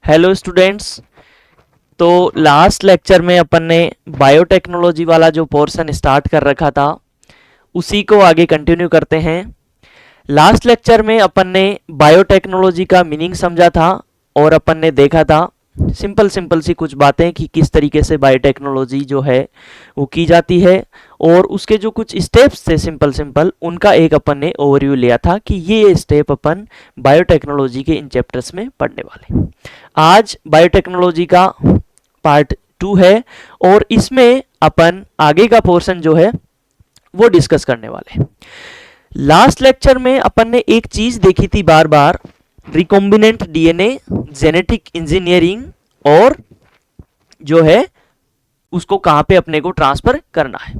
Hello students. तो last lecture में अपन ने बायोटेक्नोलॉजी वाला जो पोर्शन स्टार्ट कर रखा था उसी को आगे कंटिन्यू करते हैं। लास्ट लेक्चर में अपन ने बायोटेक्नोलॉजी का मीनिंग समझा था और अपन ने देखा था सिंपल सिंपल सी कुछ बातें कि किस तरीके से बायोटेक्नोलॉजी जो है वो की जाती है और उसके जो कुछ स्टेप्स थे सिंपल सिंपल उनका एक अपन ने ओवरव्यू लिया था कि ये स्टेप अपन बायोटेक्नोलॉजी के इन चैप्टर्स में पढ़ने वाले हैं। आज बायोटेक्नोलॉजी का पार्ट 2 है और इसमें अपन आगे का पोर्शन जो है वो डिस्कस करने वाले हैं। लास्ट लेक्चर में अपन ने एक चीज देखी थी बार बार, रिकॉम्बिनेंट डीएनए, जेनेटिक इंजीनियरिंग और जो है उसको कहां पे अपने को ट्रांसफर करना है।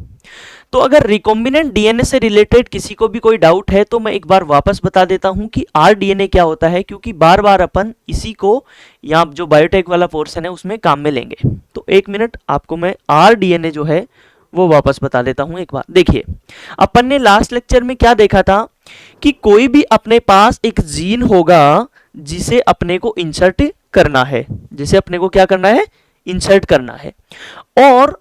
तो अगर रिकॉम्बिनेंट डीएनए से रिलेटेड किसी को भी कोई डाउट है तो मैं एक बार वापस बता देता हूं कि आरडीएनए क्या होता है, क्योंकि बार बार अपन इसी को यहाँ जो बायोटेक वाला पोर्शन है उसमें काम में लेंगे। तो एक मिनट आपको मैं आरडीएनए जो है वो वापस बता देता हूं एक बार। देखिए अपन ने लास्ट लेक्चर में क्या देखा था कि कोई भी अपने पास एक जीन होगा जिसे अपने को इंसर्ट करना है, जिसे अपने को क्या करना है, इंसर्ट करना है। और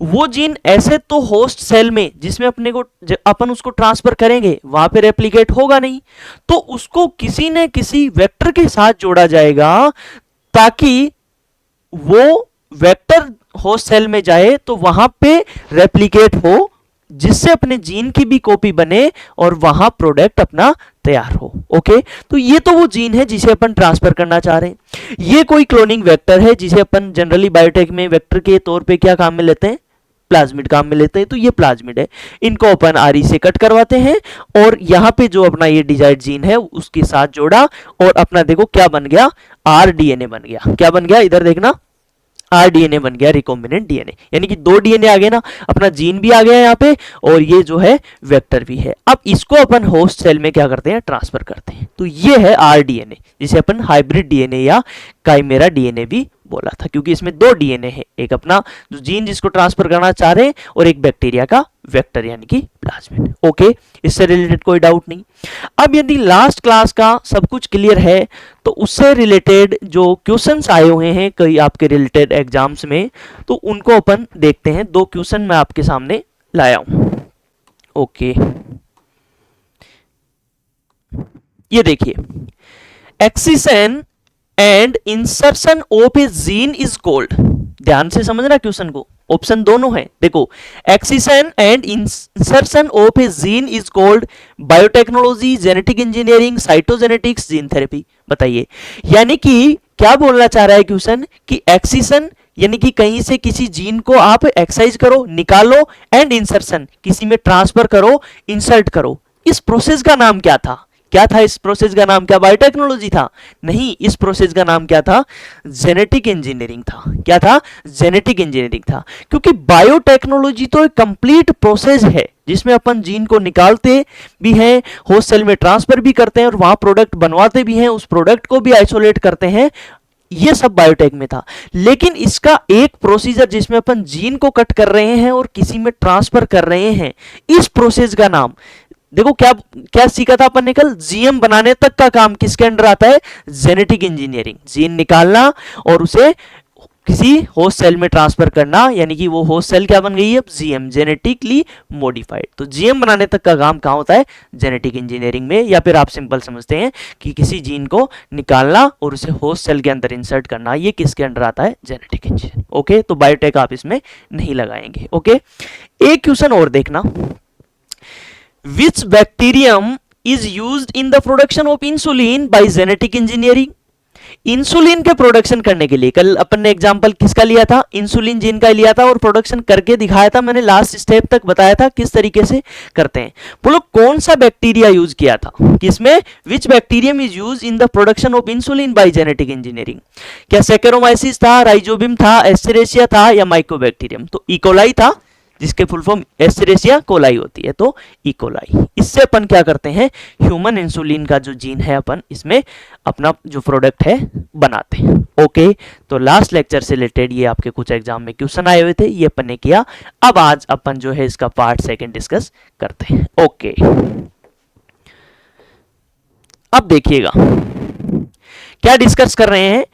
वो जीन ऐसे तो होस्ट सेल में जिसमें अपने को अपन उसको ट्रांसफर करेंगे वहां पे रेप्लिकेट होगा नहीं, तो उसको किसी न किसी वेक्टर के साथ जोड़ा जाएगा ताकि वो वेक्टर होस्ट सेल में जाए तो वहां पे रेप्लिकेट हो, जिससे अपने जीन की भी कॉपी बने और वहां प्रोडक्ट अपना तैयार हो। ओके, तो ये तो वो जीन है जिसे अपन ट्रांसफर करना चाह रहे हैं। ये कोई क्लोनिंग वेक्टर है जिसे अपन जनरली बायोटेक में वेक्टर के तौर पे क्या काम में लेते हैं, प्लाज्मिड काम में लेते हैं। तो ये प्लाज्मिड है, इनको अपन आरई से कट करवाते हैं और यहाँ पे जो अपना ये डिजायर्ड जीन है उसके साथ जोड़ा और अपना देखो क्या बन गया, आरडीएनए बन गया। क्या बन गया, इधर देखना, आरडीएनए बन गया, रिकॉम्बिनेंट डीएनए। यानी कि दो डीएनए आ गए ना, अपना जीन भी आ गया यहाँ पे और ये जो है वेक्टर भी है। अब इसको अपन होस्ट सेल में क्या करते हैं, ट्रांसफर करते हैं। तो ये है आरडीएनए, जिसे अपन हाइब्रिड डीएनए या काइमेरा डीएनए भी बोला था, क्योंकि इसमें दो डीएनए है, एक अपना जो जीन जिसको ट्रांसफर करना चाह रहे हैं और एक बैक्टीरिया का वेक्टर यानी कि प्लाज्मिड। ओके, इससे रिलेटेड कोई डाउट नहीं। अब यदि लास्ट क्लास का सब कुछ क्लियर है तो उससे रिलेटेड जो क्वेश्चंस आए हुए हैं कई आपके रिलेटेड एग्जाम्स में, तो उनको अपन देखते हैं। दो क्वेश्चन मैं आपके सामने लाया हूं। ओके, ये देखिए, excision and insertion of A gene is called. ध्यान से समझना क्वेश्चन को, ऑप्शन दोनों है। देखो, excision and insertion of A gene is called biotechnology, genetic engineering, cytogenetics, gene therapy. बताइए, यानी कि क्या बोलना चाह रहा है क्वेश्चन कि एक्सिशन यानी कि कहीं से किसी जीन को आप एक्साइज करो, निकालो, एंड इंसर्शन किसी में ट्रांसफर करो, इंसर्ट करो। इस प्रोसेस का नाम क्या था? क्या था इस प्रोसेस का नाम? क्या बायोटेक्नोलॉजी था? नहीं, इस प्रोसेस का नाम क्या था? जेनेटिक इंजीनियरिंग था। क्या था? जेनेटिक इंजीनियरिंग था। क्योंकि बायोटेक्नोलॉजी तो एक कंप्लीट प्रोसेस है जिसमें अपन जीन को निकालते भी हैं, होस्ट सेल में ट्रांसफर भी करते हैं और वहां प्रोडक्ट बनवाते भी हैं, उस प्रोडक्ट को भी आइसोलेट करते हैं। ये सब बायोटेक में था। लेकिन इसका एक प्रोसीजर जिसमें अपन जीन को कट कर रहे हैं और किसी में ट्रांसफर कर रहे हैं, इस प्रोसेस का नाम देखो, क्या क्या सीखा था अपन ने कल? जीएम बनाने तक का काम किसके अंडर आता है? Genetic engineering. जीन निकालना और उसे किसी होस्ट सेल में ट्रांसफर करना, यानी कि वो होस्ट सेल क्या बन गई है? GM, genetically modified. तो जीएम बनाने तक का काम कहां होता है? जेनेटिक इंजीनियरिंग में। या फिर आप सिंपल समझते हैं कि किसी जीन को निकालना और उसे होस्ट सेल के अंदर इंसर्ट करना, ये किसके अंडर आता है? Genetic engineering. ओके, तो बायोटेक आप इसमें नहीं लगाएंगे। ओके, एक क्वेश्चन और देखना, which bacterium is used in the production of insulin by genetic engineering? Insulin के प्रोडक्शन करने के लिए कल अपन ने एग्जांपल किसका लिया था? इंसुलिन जीन का लिया था और प्रोडक्शन करके दिखाया था। मैंने लास्ट स्टेप तक बताया था किस तरीके से करते हैं। बोलो कौन सा बैक्टीरिया यूज किया था किसमें? Which bacterium is use in the production of insulin by genetic engineering? क्या सैकेरोमाइसिस था, राइजोबियम था, एस्टेरेसिया था या माइकोबैक्टीरियम? तो इकोलाई था, जिसके फुल फॉर्म एस्टेरेसिया कोलाई होती है, तो इकोलाई। इससे अपन क्या करते हैं? ह्यूमन इंसुलिन का जो जीन है अपन इसमें अपना जो प्रोडक्ट है बनाते हैं। ओके, तो लास्ट लेक्चर से रिलेटेड ये आपके कुछ एग्जाम में क्वेश्चन आए हुए थे, ये अपन ने किया। अब आज अपन जो है इसका पार्ट सेकंड डिस्कस करते हैं। ओके, अब देखिएगा क्या डिस्कस कर रहे हैं।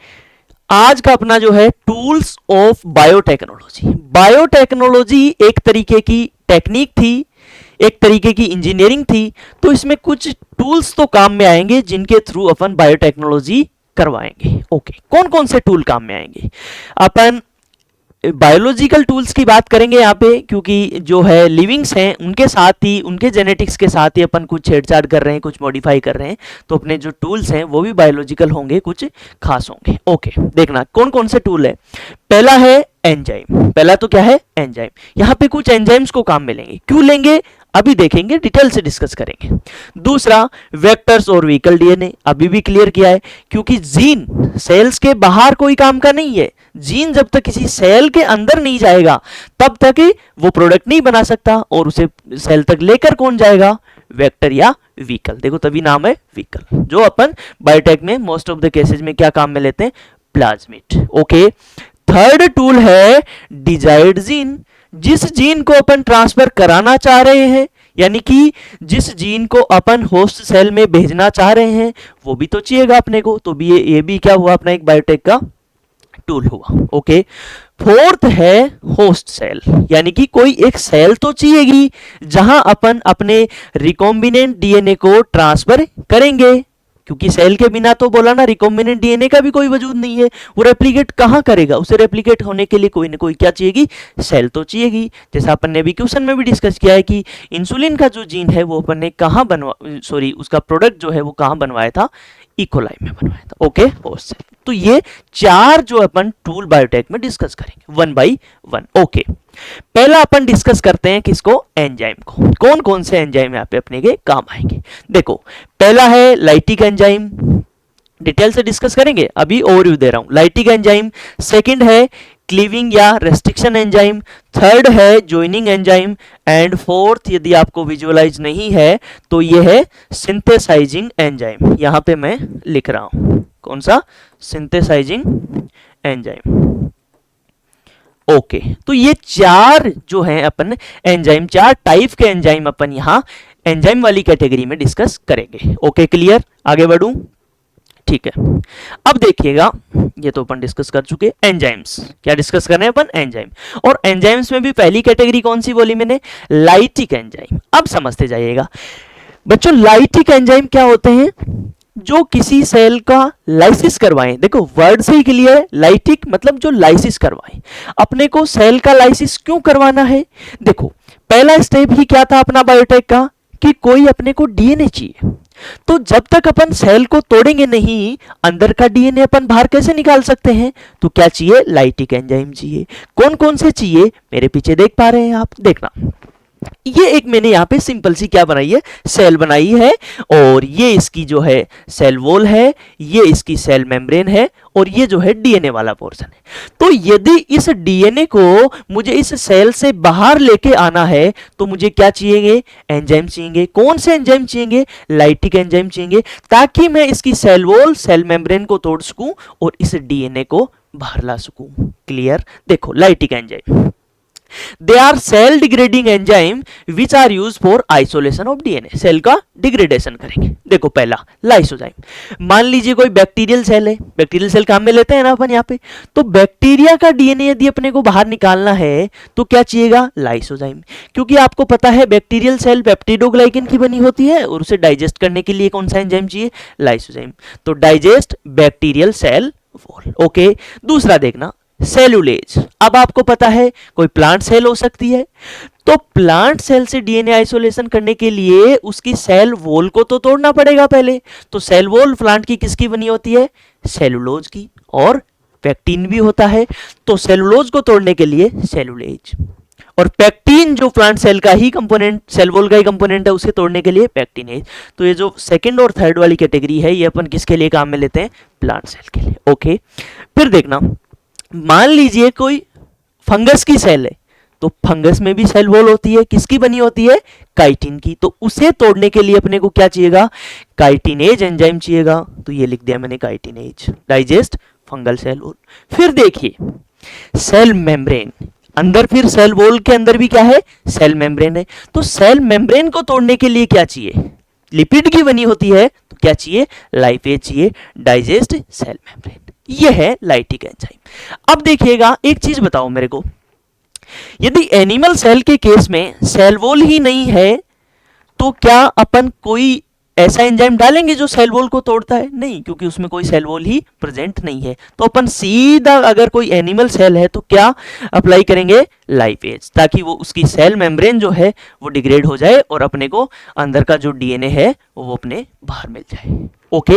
आज का अपना जो है टूल्स ऑफ बायोटेक्नोलॉजी। बायोटेक्नोलॉजी एक तरीके की टेक्निक थी, एक तरीके की इंजीनियरिंग थी, तो इसमें कुछ टूल्स तो काम में आएंगे जिनके थ्रू अपन बायोटेक्नोलॉजी करवाएंगे। ओके, कौन कौन से टूल काम में आएंगे? अपन बायोलॉजिकल टूल्स की बात करेंगे यहाँ पे, क्योंकि जो है लिविंग्स हैं उनके साथ ही, उनके जेनेटिक्स के साथ ही अपन कुछ छेड़छाड़ कर रहे हैं, कुछ मॉडिफाई कर रहे हैं, तो अपने जो टूल्स हैं वो भी बायोलॉजिकल होंगे, कुछ खास होंगे। ओके, देखना कौन कौन से टूल है। पहला है एंजाइम। पहला तो क्या है? एंजाइम। यहाँ पे कुछ एंजाइम्स को काम मिलेंगे, क्यों लेंगे अभी देखेंगे, डिटेल से डिस्कस करेंगे। दूसरा, वेक्टर्स और व्हीकल डीएनए, अभी भी क्लियर किया है, क्योंकि जीन सेल्स के बाहर कोई काम का नहीं है। जीन जब तक किसी सेल के अंदर नहीं जाएगा तब तक वो प्रोडक्ट नहीं बना सकता, और उसे सेल तक लेकर कौन जाएगा? वेक्टर या व्हीकल। देखो तभी नाम है व्हीकल, जो अपन बायोटेक में मोस्ट ऑफ द केसेज में क्या काम में लेते हैं? प्लाज्मिड। ओके, थर्ड टूल है डिजायर्ड जीन। जिस जीन को अपन ट्रांसफर कराना चाह रहे हैं, यानी कि जिस जीन को अपन होस्ट सेल में भेजना चाह रहे हैं, वो भी तो चाहिएगा अपने को, तो भी ये भी क्या हुआ? अपना एक बायोटेक का टूल हुआ। ओके, फोर्थ है होस्ट सेल, यानी कि कोई एक सेल तो चाहिएगी जहां अपन अपने रिकॉम्बिनेंट डीएनए को ट्रांसफर करेंगे, क्योंकि सेल के बिना तो बोला ना रिकॉम्बिनेंट डीएनए का भी कोई वजूद नहीं है, वो रेप्लिकेट कहां करेगा? उसे रेप्लिकेट होने के लिए कोई ना कोई क्या चाहिएगी? सेल तो चाहिएगी। जैसा अपन ने अभी क्वेश्चन में भी डिस्कस किया है कि इंसुलिन का जो जीन है वो अपन ने कहां उसका प्रोडक्ट जो है वो कहां बनवाया था? इकोलाई में बनवाया था। Okay, host cell. तो ये चार जो अपन टूल बायोटेक में डिस्कस करेंगे वन बाई वन। ओके, पहला अपन डिस्कस करते हैं किसको? एंजाइम को। कौन कौन से एंजाइम यहाँ पे अपने के काम आएंगे? देखो, पहला है लाइटिक एंजाइम, डिटेल से डिस्कस करेंगे, अभी ओवरव्यू दे रहा हूं। Lytic enzyme. सेकंड है क्लीविंग या रेस्ट्रिक्शन एंजाइम। थर्ड है जॉइनिंग एंजाइम। एंड फोर्थ, यदि आपको विजुअलाइज नहीं है तो ये है सिंथेसाइजिंग एंजाइम। यहां पे मैं लिख रहा हूं, कौन सा? Synthesising enzyme. ओके, तो ये चार जो है अपन एंजाइम, चार टाइप के एंजाइम अपन यहां एंजाइम वाली कैटेगरी में डिस्कस करेंगे। Okay, clear? आगे बढ़ूं? ठीक है, अब देखिएगा, ये तो अपन डिस्कस कर चुके एंजाइम्स। क्या डिस्कस कर रहे हैं अपन? एंजाइम। और एंजाइम्स में भी पहली कैटेगरी कौन सी बोली मैंने? Lytic enzyme. अब समझते जाइएगा बच्चों, लाइटिक एंजाइम क्या होते हैं? जो किसी सेल का लाइसिस करवाएं। देखो वर्ड से ही क्लियर है, लाइटिक मतलब जो लाइसिस करवाएं। अपने को सेल का लाइसिस क्यों करवाना है? देखो, पहला स्टेप ही क्या था अपना बायोटेक का, कि कोई अपने को डीएनए चाहिए। तो जब तक अपन सेल को तोड़ेंगे नहीं, अंदर का डीएनए अपन बाहर कैसे निकाल सकते हैं? तो क्या चाहिए? लाइटिक एंजाइम चाहिए। कौन कौन से चाहिए? मेरे पीछे देख पा रहे हैं आप, देखना। ये एक मैंने यहां पे सिंपल सी क्या बनाई है? सेल बनाई है, और ये इसकी जो है सेल वॉल है, ये इसकी सेल मेम्ब्रेन है, और ये जो है डीएनए वाला पोर्शन है। तो यदि इस डीएनए को मुझे इस सेल से बाहर लेके आना है तो मुझे क्या चाहिए? एंजाइम चाहिए। कौन से एंजाइम चाहिए? लाइटिक एंजाइम चाहिए, ताकि मैं इसकी सेल वॉल, सेल मेम्ब्रेन को तोड़ सकूं और इस डीएनए को बाहर ला सकूं। क्लियर? देखो, lytic enzyme, they are cell degrading enzyme which are used for isolation of DNA। Cell का डिग्रेडेशन करेंगे। देखो, पहला लाइसोजाइम। मान लीजिए कोई बैक्टीरियल सेल है, बैक्टीरियल सेल काम में लेते हैं ना अपन यहाँ पे, तो बैक्टीरिया का डीएनए यदि अपने को बाहर निकालना है तो क्या चाहिएगा? लाइसोजाइम। क्योंकि आपको पता है बैक्टीरियल सेल पेप्टिडोग्लाइकन की बनी होती है, और उसे डाइजेस्ट करने के लिए कौन सा एंजाइम चाहिए? लाइसोजाइम। तो digest bacterial cell wall. Okay, दूसरा देखना, सेलुलेज। अब आपको पता है कोई प्लांट सेल हो सकती है, तो प्लांट सेल से डीएनए आइसोलेशन करने के लिए उसकी सेल वॉल को तो तोड़ना पड़ेगा पहले। तो सेल वॉल प्लांट की किसकी बनी होती है? सेलुलोज की, और पेक्टिन भी होता है। तो सेलुलोज को तोड़ने के लिए सेलुलेज, और पेक्टिन जो प्लांट सेल का ही कंपोनेंट, सेल वॉल का ही कंपोनेंट है, उसे तोड़ने के लिए पेक्टिनेज। तो ये जो सेकंड और थर्ड वाली कैटेगरी है, ये अपन किसके लिए काम में लेते हैं? प्लांट सेल के लिए। ओके, फिर देखना, मान लीजिए कोई फंगस की सेल है, तो फंगस में भी सेल वॉल होती है, किसकी बनी होती है? काइटिन की। तो उसे तोड़ने के लिए अपने को क्या चाहिएगा? काइटिनेज एंजाइम चाहिएगा। तो ये लिख दिया मैंने, chitinase, digest fungal cell wall. फिर देखिए सेल मेम्ब्रेन, अंदर फिर सेल वॉल के अंदर भी क्या है? सेल मेम्ब्रेन है। तो सेल मेम्ब्रेन को तोड़ने के लिए क्या चाहिए? लिपिड की बनी होती है, तो क्या चाहिए? लाइपेज चाहिए, डाइजेस्ट सेल मेम्ब्रेन। ये है लाइटिक एंजाइम। अब देखिएगा एक चीज बताओ मेरे को, यदि एनिमल सेल के केस में सेल वॉल ही नहीं है तो क्या अपन कोई ऐसा एंजाइम डालेंगे जो सेल वॉल को तोड़ता है? नहीं, क्योंकि उसमें कोई सेल वॉल ही प्रेजेंट नहीं है। तो अपन सीधा अगर कोई एनिमल सेल है तो क्या अप्लाई करेंगे? लाइपेज, ताकि वो उसकी सेल मेम्ब्रेन जो है वो डिग्रेड हो जाए और अपने को अंदर का जो डीएनए है वो अपने बाहर मिल जाए। ओके,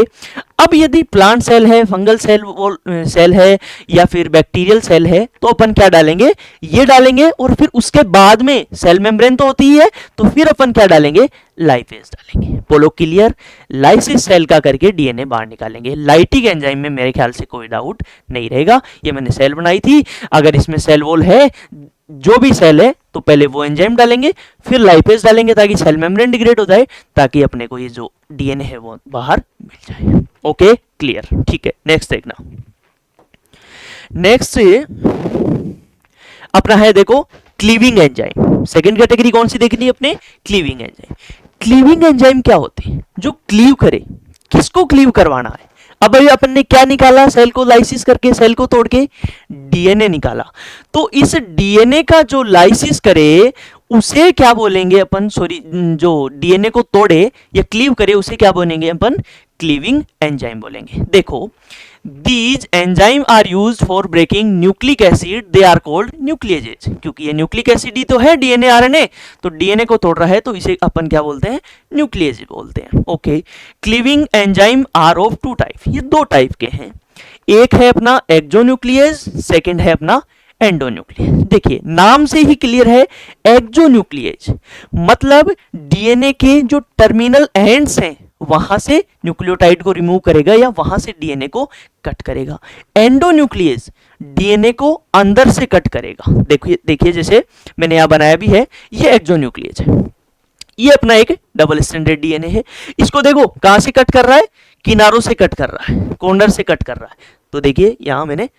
अब यदि प्लांट सेल है, फंगल सेल है या फिर बैक्टीरियल सेल है तो अपन क्या डालेंगे? ये डालेंगे और फिर उसके बाद में सेल मेम्ब्रेन तो होती ही है तो फिर अपन क्या डालेंगे? लाइपेज डालेंगे। बोलो क्लियर? लाइसिस सेल का करके डीएनए बाहर निकालेंगे। लाइटिक एंजाइम में मेरे ख्याल से कोई डाउट नहीं रहेगा। ये मैंने सेल बनाई थी, अगर इसमें सेल वॉल है, जो भी सेल है, तो पहले वो एंजाइम डालेंगे फिर लाइपेज डालेंगे ताकि सेल मेम्ब्रेन डिग्रेड हो जाए, ताकि अपने को ये जो डीएनए है वो बाहर मिल जाए। Okay clear? ठीक है, नेक्स्ट देखना। नेक्स्ट अपना है देखो क्लीविंग एंजाइम। सेकंड कैटेगरी कौन सी देखनी है अपने? Cleaving enzyme. क्लीविंग एंजाइम क्या होते हैं? जो क्लीव करे। किसको क्लीव करवाना है? अब अभी अपन ने क्या निकाला? सेल को लाइसिस करके, सेल को तोड़ के डीएनए निकाला। तो इस डीएनए का जो लाइसिस करे उसे क्या बोलेंगे अपन? सॉरी, जो डीएनए को तोड़े या क्लीव करे उसे क्या बोलेंगे अपन? क्लीविंग एंजाइम बोलेंगे। देखो, these enzyme are used for breaking nucleic acid, they are called nucleases। क्योंकि ये न्यूक्लिक एसिड ही तो है डीएनए आरएनए, तो डीएनए को तोड़ रहा है तो इसे अपन क्या बोलते हैं? न्यूक्लियस बोलते हैं। Okay, cleaving enzyme are of two type, ये दो टाइप के हैं। एक है अपना एक्सोन्यूक्लियस, सेकंड है अपना एंडोन्यूक्लियस। देखिए नाम से ही क्लियर है, एक्सोन्यूक्लियस मतलब डीएनए के जो टर्मिनल एंड्स हैं वहां से न्यूक्लियोटाइड को रिमूव करेगा या वहां से डीएनए को कट करेगा। एंडोन्यूक्लियस डीएनए को अंदर से कट करेगा। देखिए जैसे मैंने यहां बनाया भी है, ये एक्सोन्यूक्लियस है, ये अपना एक डबल स्टैंडर्ड डीएनए है। इसको देखो कहां से कट कर रहा है? किनारों से कट कर रहा है, कॉर्नर से कट कर रहा है। तो देखिए यहां मैंने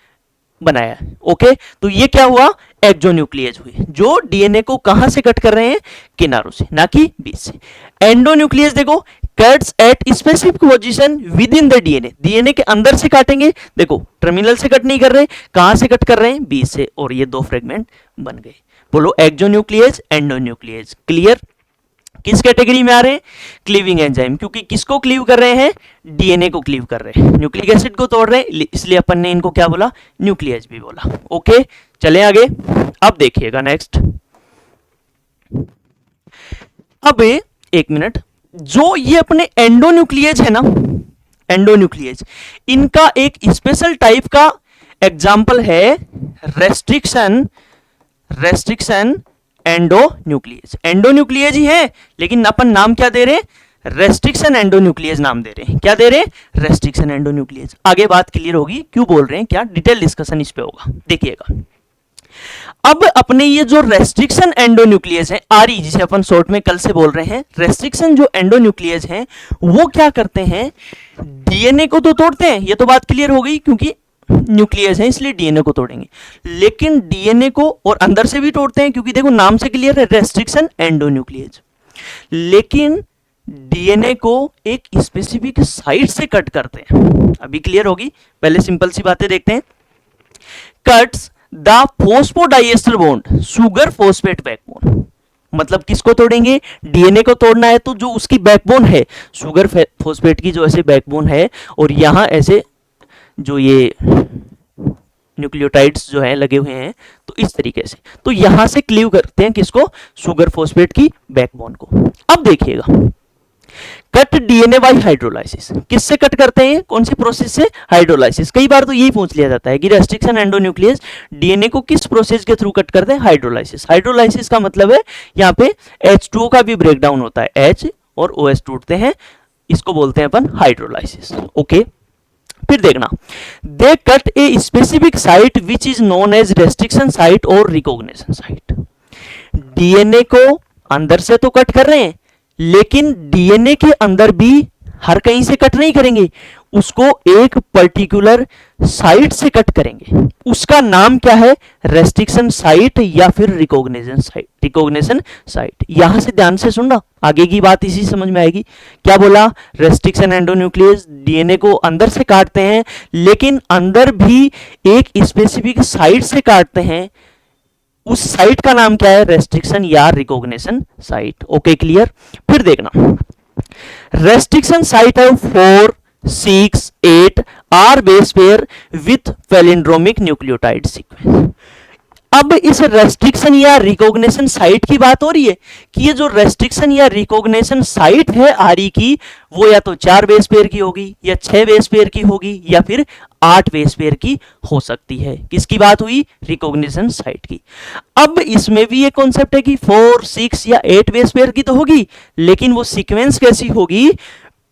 बनाया है। ओके, तो ये क्या हुआ? एक्सोन्यूक्लियस हुई, जो डीएनए को कहां से कट कर रहे हैं? किनारों से, ना कि बीच से। एंडोन्यूक्लियस देखो, cuts at specific position with in the DNA, DNA के अंदर से काटेंगे। देखो टर्मिनल से कट नहीं कर रहे, कहां से कट कर रहे हैं? बीच से, और ये दो फ्रेगमेंट बन गए। बोलो एक्सोन्यूक्लियस, एंडोन्यूक्लियस। क्लियर? किस कैटेगरी में आ रहे हैं? क्लीविंग एंजाइम, क्योंकि किसको क्लीव कर रहे हैं? डीएनए को क्लीव कर रहे हैं, न्यूक्लिक एसिड को तोड़ रहे हैं, इसलिए अपन ने इनको क्या बोला? न्यूक्लियस भी बोला। ओके, चले आगे। अब देखिएगा नेक्स्ट। अब एक मिनट, जो ये अपने एंडोन्यूक्लियस है ना, एंडोन्यूक्लियस, इनका एक स्पेशल टाइप का एग्जाम्पल है रेस्ट्रिक्शन एंडोन्यूक्लियस। एंडोन्यूक्लियस ही है, लेकिन अपन नाम क्या दे रहे हैं? रेस्ट्रिक्शन एंडोन्यूक्लियस नाम दे रहे हैं। क्या दे रहे हैं? Restriction endonuclease. आगे बात क्लियर होगी क्यों बोल रहे हैं, क्या डिटेल डिस्कशन इस पे होगा, देखिएगा। अब अपने ये जो रेस्ट्रिक्शन एंडोन्यूक्लियस है, आरई जिसे अपन शॉर्ट में कल से बोल रहे हैं, रेस्ट्रिक्शन जो एंडोन्यूक्लियस है वो क्या करते हैं? डीएनए को तो तोड़ते हैं, ये तो बात क्लियर हो गई, क्योंकि न्यूक्लियस है इसलिए डीएनए को तोड़ेंगे, लेकिन डीएनए को और अंदर से भी तोड़ते हैं, क्योंकि देखो नाम से क्लियर है, रेस्ट्रिक्शन एंडोन्यूक्लियस। लेकिन डीएनए को एक स्पेसिफिक साइट से कट करते हैं। अभी क्लियर होगी, पहले सिंपल सी बातें देखते हैं। Cuts the phosphodiester bond sugar phosphate backbone, मतलब किसको तोड़ेंगे? डीएनए को तोड़ना है, तो जो उसकी बैकबोन है, शुगर फॉस्फेट की जो ऐसे बैकबोन है, और यहां ऐसे जो ये न्यूक्लियोटाइड्स जो है लगे हुए हैं, तो इस तरीके से, तो यहां से क्लीव करते हैं किसको? शुगर फॉस्फेट की बैकबोन को। अब देखिएगा, कट डीएनए बाय हाइड्रोलाइसिस, किससे कट करते हैं? कौन सी प्रोसेस से? हाइड्रोलाइसिस। कई बार तो यही पूछ लिया जाता है कि रेस्ट्रिक्शन एंडोन्यूक्लियस डीएनए को किस प्रोसेस के थ्रू कट करते हैं? हाइड्रोलाइसिस। हाइड्रोलाइसिस का मतलब है यहाँ पे H2O का भी ब्रेकडाउन होता है, H और OH टूटते हैं, इसको बोलते हैं अपन हाइड्रोलाइसिस। ओके, फिर देखना, they cut a specific site which is known as restriction site और रिकॉग्निशन साइट। डीएनए को अंदर से तो कट कर रहे हैं, लेकिन डीएनए के अंदर भी हर कहीं से कट नहीं करेंगे, उसको एक पर्टिकुलर साइट से कट करेंगे, उसका नाम क्या है? रेस्ट्रिक्शन साइट या फिर रिकॉग्निशन साइट। रिकॉग्निशन साइट, यहां से ध्यान से सुनना, आगे की बात इसी समझ में आएगी। क्या बोला? रेस्ट्रिक्शन एंडोन्यूक्लियस डीएनए को अंदर से काटते हैं, लेकिन अंदर भी एक स्पेसिफिक साइट से काटते हैं। उस साइट का नाम क्या है? रेस्ट्रिक्शन या रिकॉग्निशन साइट। Okay, clear? फिर देखना, रेस्ट्रिक्शन साइट है 4, 6, 8 are base pair with palindromic nucleotide sequence. अब इस रेस्ट्रिक्शन या रिकॉग्निशन साइट की बात हो रही है कि ये जो रेस्ट्रिक्शन या रिकॉग्निशन साइट है आरई की, वो या तो 4 बेस पेयर की होगी, या 6 बेस पेयर की होगी, या फिर 8 बेस पेयर की हो सकती है। किसकी बात हुई? रिकॉग्निशन साइट की। अब इसमें भी ये कॉन्सेप्ट है कि 4, 6 या 8 बेस पेयर की तो होगी, लेकिन वो सीक्वेंस कैसी होगी?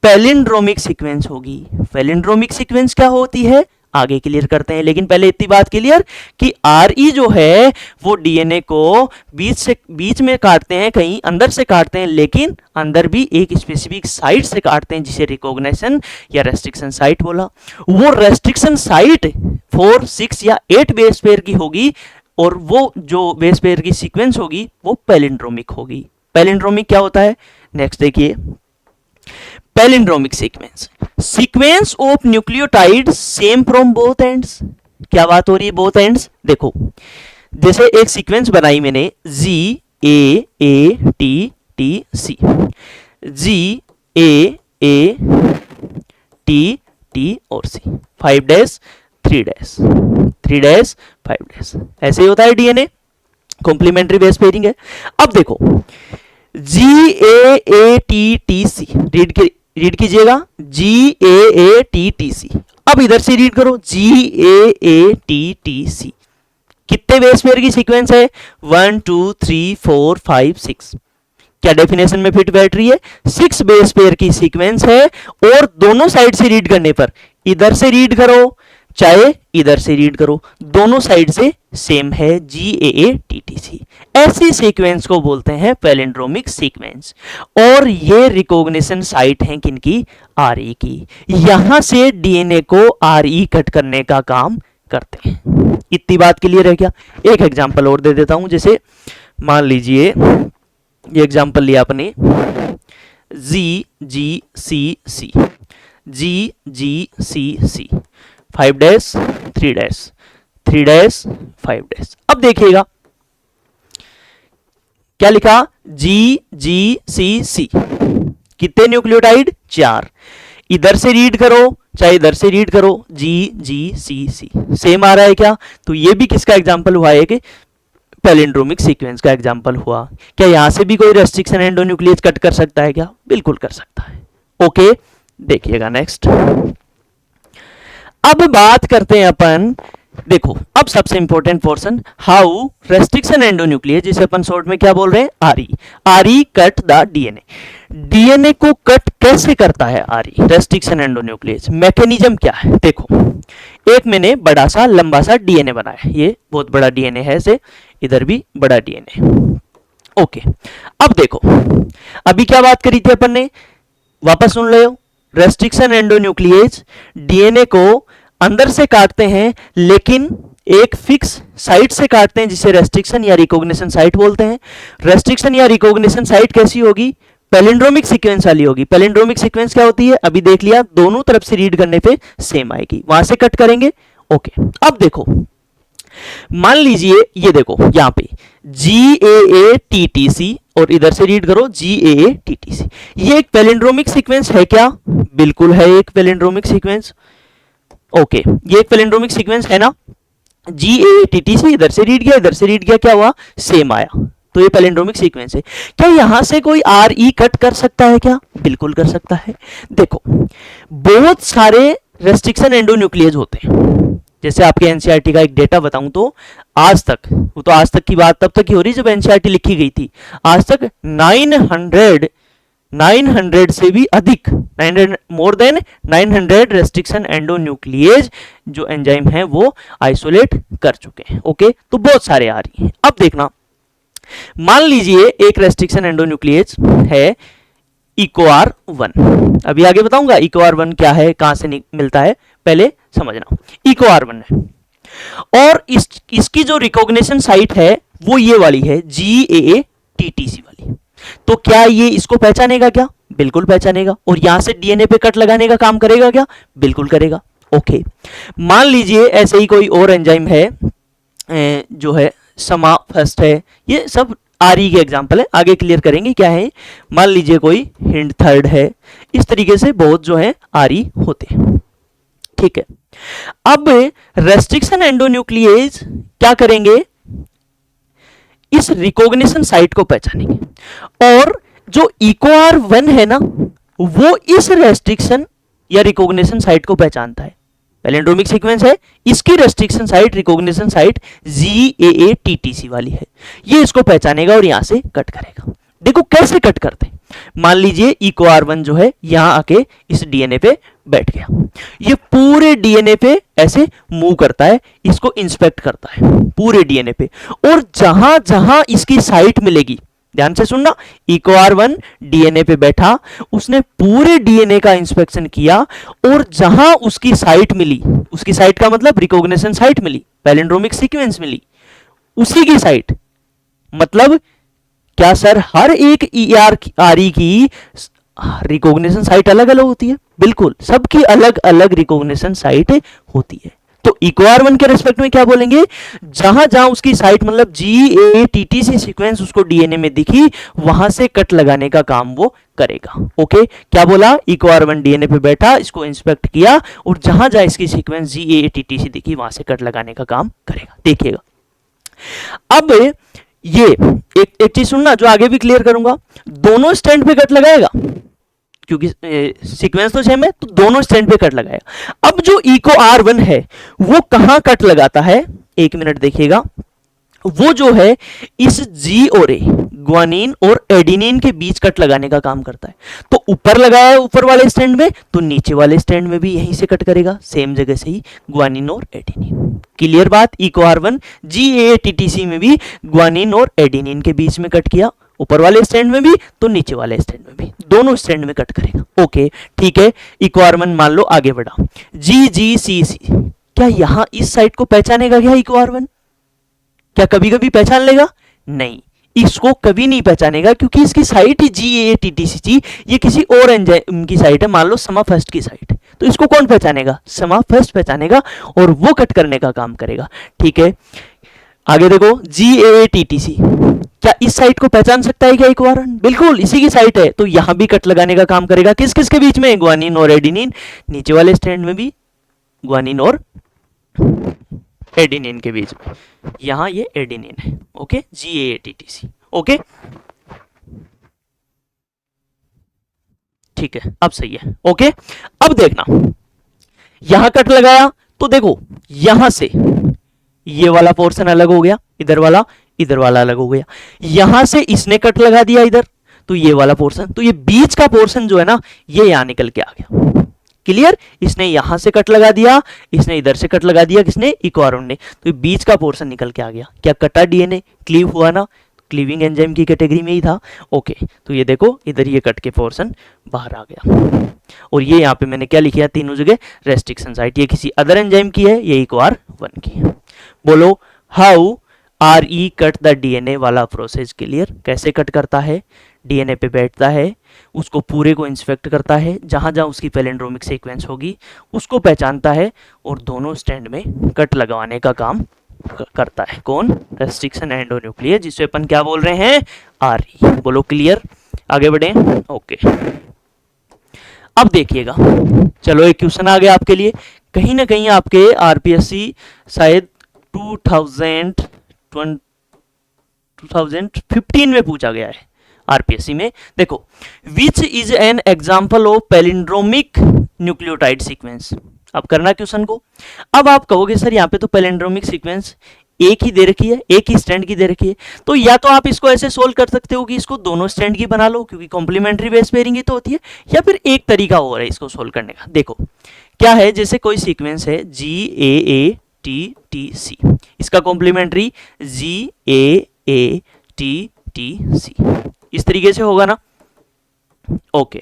पैलिंड्रोमिक सीक्वेंस होगी। पैलिंड्रोमिक सीक्वेंस क्या होती है? आगे क्लियर करते हैं, लेकिन पहले इतनी बात क्लियर कि आरई जो है वो डीएनए को बीच में काटते हैं, कहीं अंदर से काटते हैं, लेकिन अंदर भी एक स्पेसिफिक साइट से काटते हैं, जिसे रिकॉग्निशन या रेस्ट्रिक्शन साइट बोला। वो रेस्ट्रिक्शन साइट 4, 6 या 8 बेस पेयर की होगी, और वो जो बेस पेयर की सीक्वेंस होगी वो पैलिंड्रोमिक होगी। पैलिंड्रोमिक क्या होता है? नेक्स्ट देखिए, palindromic sequence of nucleotide same from both ends. क्या बात हो रही है? Both ends. देखो, जैसे एक सीक्वेंस बनाई मैंने GAATTC, GAATT और C, 5 3 5 ऐसे ही होता है डीएनए, कॉम्प्लीमेंट्री बेस पेयरिंग है। अब देखो GAATTC, रीड कीजिएगा, GAATTC। अब इधर से रीड करो, GAATTC। कितने बेस पेयर की सीक्वेंस है? 1 2 3 4 5 6। क्या डेफिनेशन में फिट बैठ रही है? 6 बेस पेयर की सीक्वेंस है, और दोनों साइड से रीड करने पर, इधर से रीड करो चाहे इधर से रीड करो, दोनों साइड से सेम है, GAATTC। ऐसी सीक्वेंस को बोलते हैं पैलिंड्रोमिक सीक्वेंस, और ये रिकॉग्निशन साइट है किनकी? आरई की। यहां से डीएनए को आरई कट करने का काम करते हैं। इतनी बात क्लियर है क्या? एक एग्जांपल और दे देता हूं, जैसे मान लीजिए ये एग्जांपल लिया अपने GGCC, 5 3 5। अब देखिएगा क्या लिखा? GGCC, कितने न्यूक्लियोटाइड? 4। इधर से रीड करो चाहे इधर से रीड करो, GGCC सेम आ रहा है क्या? तो ये भी किसका एग्जांपल हुआ है? कि पैलिंड्रोमिक सीक्वेंस का एग्जांपल हुआ। क्या यहां से भी कोई रेस्ट्रिक्शन एंडोन्यूक्लियस कट कर सकता है क्या? बिल्कुल कर सकता है। ओके, देखिएगा नेक्स्ट। अब बात करते हैं अपन, देखो अब सबसे important portion, how restriction endonuclease, जिसे अपन शॉर्ट में क्या बोल रहे हैं? आरई कट द डीएनए। डीएनए को कट कैसे करता है आरई, रेस्ट्रिक्शन एंडोन्यूक्लियस? मैकेनिज्म क्या है? देखो, एक मैंने बड़ा सा लंबा सा डीएनए बनाया, ये बहुत बड़ा डीएनए है, से इधर भी बड़ा डीएनए। ओके, अब देखो, अभी क्या बात करी थी अपन ने? वापस सुन लो, रेस्ट्रिक्शन एंडोन्यूक्लियस डीएनए को अंदर से काटते हैं, लेकिन एक फिक्स साइट से काटते हैं, जिसे रेस्ट्रिक्शन या रिकॉग्निशन साइट बोलते हैं। रेस्ट्रिक्शन या रिकॉग्निशन साइट कैसी होगी? पैलिंड्रोमिक सीक्वेंस वाली होगी। पैलिंड्रोमिक सीक्वेंस क्या होती है? अभी देख लिया, दोनों तरफ से रीड करने पे सेम आएगी, वहां से कट करेंगे। ओके, अब देखो, मान लीजिए ये देखो यहां पे GAATTC, और इधर से रीड करो GAATTC। ये एक पैलिंड्रोमिक सीक्वेंस है क्या? बिल्कुल है, एक पैलिंड्रोमिक सीक्वेंस। ओके, ये एक पैलिंड्रोमिक सीक्वेंस है ना? GAATTC, इधर से रीड किया, इधर से रीड किया, क्या हुआ? सेम आया, तो ये पैलिंड्रोमिक सीक्वेंस है। क्या यहां से कोई आरई कट कर सकता है क्या? बिल्कुल कर सकता है। देखो, बहुत सारे रेस्ट्रिक्शन एंडोन्यूक्लियस होते हैं, जैसे आपके एनसीईआरटी का एक डेटा बताऊं तो आज तक, वो तो आज तक की बात तब तक ही हो रही जब एनसीईआरटी लिखी गई थी, आज तक 900 से भी अधिक, 900 मोर देन 900 रेस्ट्रिक्शन एंडोन्यूक्लियस जो एंजाइम है वो आइसोलेट कर चुके हैं। ओके, तो बहुत सारे आ रही हैं। अब देखना, मान लीजिए एक रेस्ट्रिक्शन एंडोन्यूक्लियस है इकोआर वन। अभी आगे बताऊंगा इकोआर वन क्या है, कहां से मिलता है, पहले समझना। इकोआर वन है और इसकी जो रिकॉग्निशन साइट है वो ये वाली है, GAATTC वाली। तो क्या ये इसको पहचानेगा क्या? बिल्कुल पहचानेगा। और यहां से डीएनए पे कट लगाने का काम करेगा क्या? बिल्कुल करेगा। ओके, मान लीजिए ऐसे ही कोई और एंजाइम है जो है समा फर्स्ट है, ये सब आरई के एग्जाम्पल है, आगे क्लियर करेंगे क्या है। मान लीजिए कोई हिंड थर्ड है, इस तरीके से बहुत जो है आरई होते हैं। ठीक है, अब रेस्ट्रिक्शन एंडोन्यूक्लिएज क्या करेंगे, इस रिकॉग्निशन साइट को पहचानेंगे और जो इकोआर वन है ना वो इस रेस्ट्रिक्शन या रिकॉग्निशन साइट को पहचानता है। पैलिंड्रोमिक सीक्वेंस है, इसकी restriction site recognition site GAATTC वाली है, ये इसको पहचानेगा और यहां से कट करेगा। देखो कैसे कट करते हैं। मान लीजिए इकोआर वन जो है यहां आके इस डीएनए पे बैठ गया, ये पूरे डीएनए पे ऐसे मूव करता है, इसको इंस्पेक्ट करता है पूरे डीएनए पे, और जहां जहां इसकी साइट मिलेगी, ध्यान से सुनना, इकोआर वन डीएनए पे बैठा, उसने पूरे डीएनए का इंस्पेक्शन किया और जहां उसकी साइट मिली, उसकी साइट का मतलब रिकॉग्निशन साइट मिली, पैलिंड्रोमिक सीक्वेंस मिली, उसी की साइट, मतलब क्या सर हर एक ERI की रिकॉग्निशन साइट अलग अलग होती है? बिल्कुल, सबकी अलग अलग रिकॉग्निशन साइट होती है। तो इकोआर वन के रेस्पेक्ट में क्या बोलेंगे, जहां जहां उसकी साइट मतलब GAATTC सीक्वेंस उसको डीएनए में दिखी, वहां से कट लगाने का काम वो करेगा। ओके, क्या बोला, इकोआर वन डीएनए पे बैठा, इसको इंस्पेक्ट किया और जहां जहां इसकी सीक्वेंस GAATTC दिखी वहां से कट लगाने का काम करेगा। देखिएगा, अब ये एक चीज सुनना जो आगे भी क्लियर करूंगा, दोनों स्टैंड पे कट लगाएगा क्योंकि सीक्वेंस तो सेम है, तो दोनों स्टैंड पे कट लगाएगा। अब जो इकोआर वन है वो कहां कट लगाता है, एक मिनट देखिएगा, वो जो है इस जी और ए, ग्वानिन और एडिनिन के बीच कट लगाने का काम करता है। तो ऊपर लगाया है ऊपर वाले स्टैंड में, तो नीचे वाले स्टैंड में भी यहीं से कट करेगा, सेम जगह से ही, ग्वानिन और एडिनिन। क्लियर बात, इकोआर वन GAATTC में भी ग्वानिन और एडिनिन के बीच में कट किया, ऊपर वाले स्टैंड में भी तो नीचे वाले स्टैंड में भी, दोनों स्टैंड में कट करेगा। ओके ठीक है, इकोआर वन मान लो आगे बढ़ा, GGCC, क्या यहां इस साइट को पहचानेगा क्या इकोआर वन? क्या कभी कभी पहचान लेगा? नहीं, इसको कभी नहीं पहचानेगा क्योंकि इसकी साइट ही GAATTC, ये किसी और एंजाइम की साइट है, मान लो समा फर्स्ट की साइट, तो इसको कौन पहचानेगा? समा फर्स्ट पहचानेगा और वो कट करने का काम करेगा। ठीक है, आगे देखो, GAATTC क्या इस साइट को पहचान सकता है क्या इकोआर वन? बिल्कुल, इसी की साइट है, तो यहां भी कट लगाने का काम करेगा। किस किस के बीच में? ग्वानिन और एडिनिन, नीचे वाले स्टैंड में भी ग्वानिन और एडिनिन के बीच में, यहां ये एडिनिन है। Okay, GAATTC। ओके ठीक है, अब सही है। ओके, अब देखना, यहां कट लगाया तो देखो यहां से ये वाला पोर्शन अलग हो गया, इधर वाला अलग हो गया, यहां से इसने कट लगा दिया इधर, तो ये वाला पोर्शन, तो ये बीच का पोर्शन जो है ना ये यहां निकल के आ गया। क्लियर, इसने यहां से कट लगा दिया, इसने इधर से कट लगा दिया, किसने? इकोआर वन ने, तो ये बीच का पोर्शन निकल के आ गया। क्या कटा डीएनए, क्लीव हुआ ना, क्लीविंग एंजाइम की कैटेगरी में ही था। ओके, तो ये देखो इधर ये कट के पोर्शन बाहर आ गया, और ये यहाँ पे मैंने क्या लिखा, तीनों जगह रेस्ट्रिक्शन साइट, ये किसी अदर एंजाइम की है, ये इकोआर वन की है। बोलो, how RE cut the DNA वाला प्रोसेस क्लियर, कैसे कट करता है, डीएनए पे बैठता है, उसको पूरे को इंस्पेक्ट करता है, जहां जहां उसकी पैलिंड्रोमिक सीक्वेंस होगी उसको पहचानता है और दोनों स्टैंड में कट लगवाने का काम करता है। कौन? रेस्ट्रिक्शन एंडोन्यूक्लियर, जिसे अपन क्या बोल रहे हैं? RE। बोलो क्लियर, आगे बढ़े। ओके, अब देखिएगा, चलो एक क्वेश्चन आ गया आपके लिए, कहीं ना कहीं आपके RPSC शायद 2015 में पूछा गया है RPSC में। देखो, which is an example of palindromic nucleotide sequence. अब करना क्वेश्चन को, अब आप कहोगे सर यहाँ पे तो पैलिंड्रोमिक सीक्वेंस एक ही दे रखी है, एक ही स्टैंड की दे रखी है, तो या तो आप इसको ऐसे सोल्व कर सकते हो कि इसको दोनों स्टैंड की बना लो क्योंकि कॉम्प्लीमेंट्री बेस पेयरिंग ही तो होती है, या फिर एक तरीका और है इसको सोल्व करने का। देखो क्या है, जैसे कोई सीक्वेंस है GAATTC, इसका कॉम्प्लीमेंट्री GAATTC, इस तरीके से होगा ना, ओके,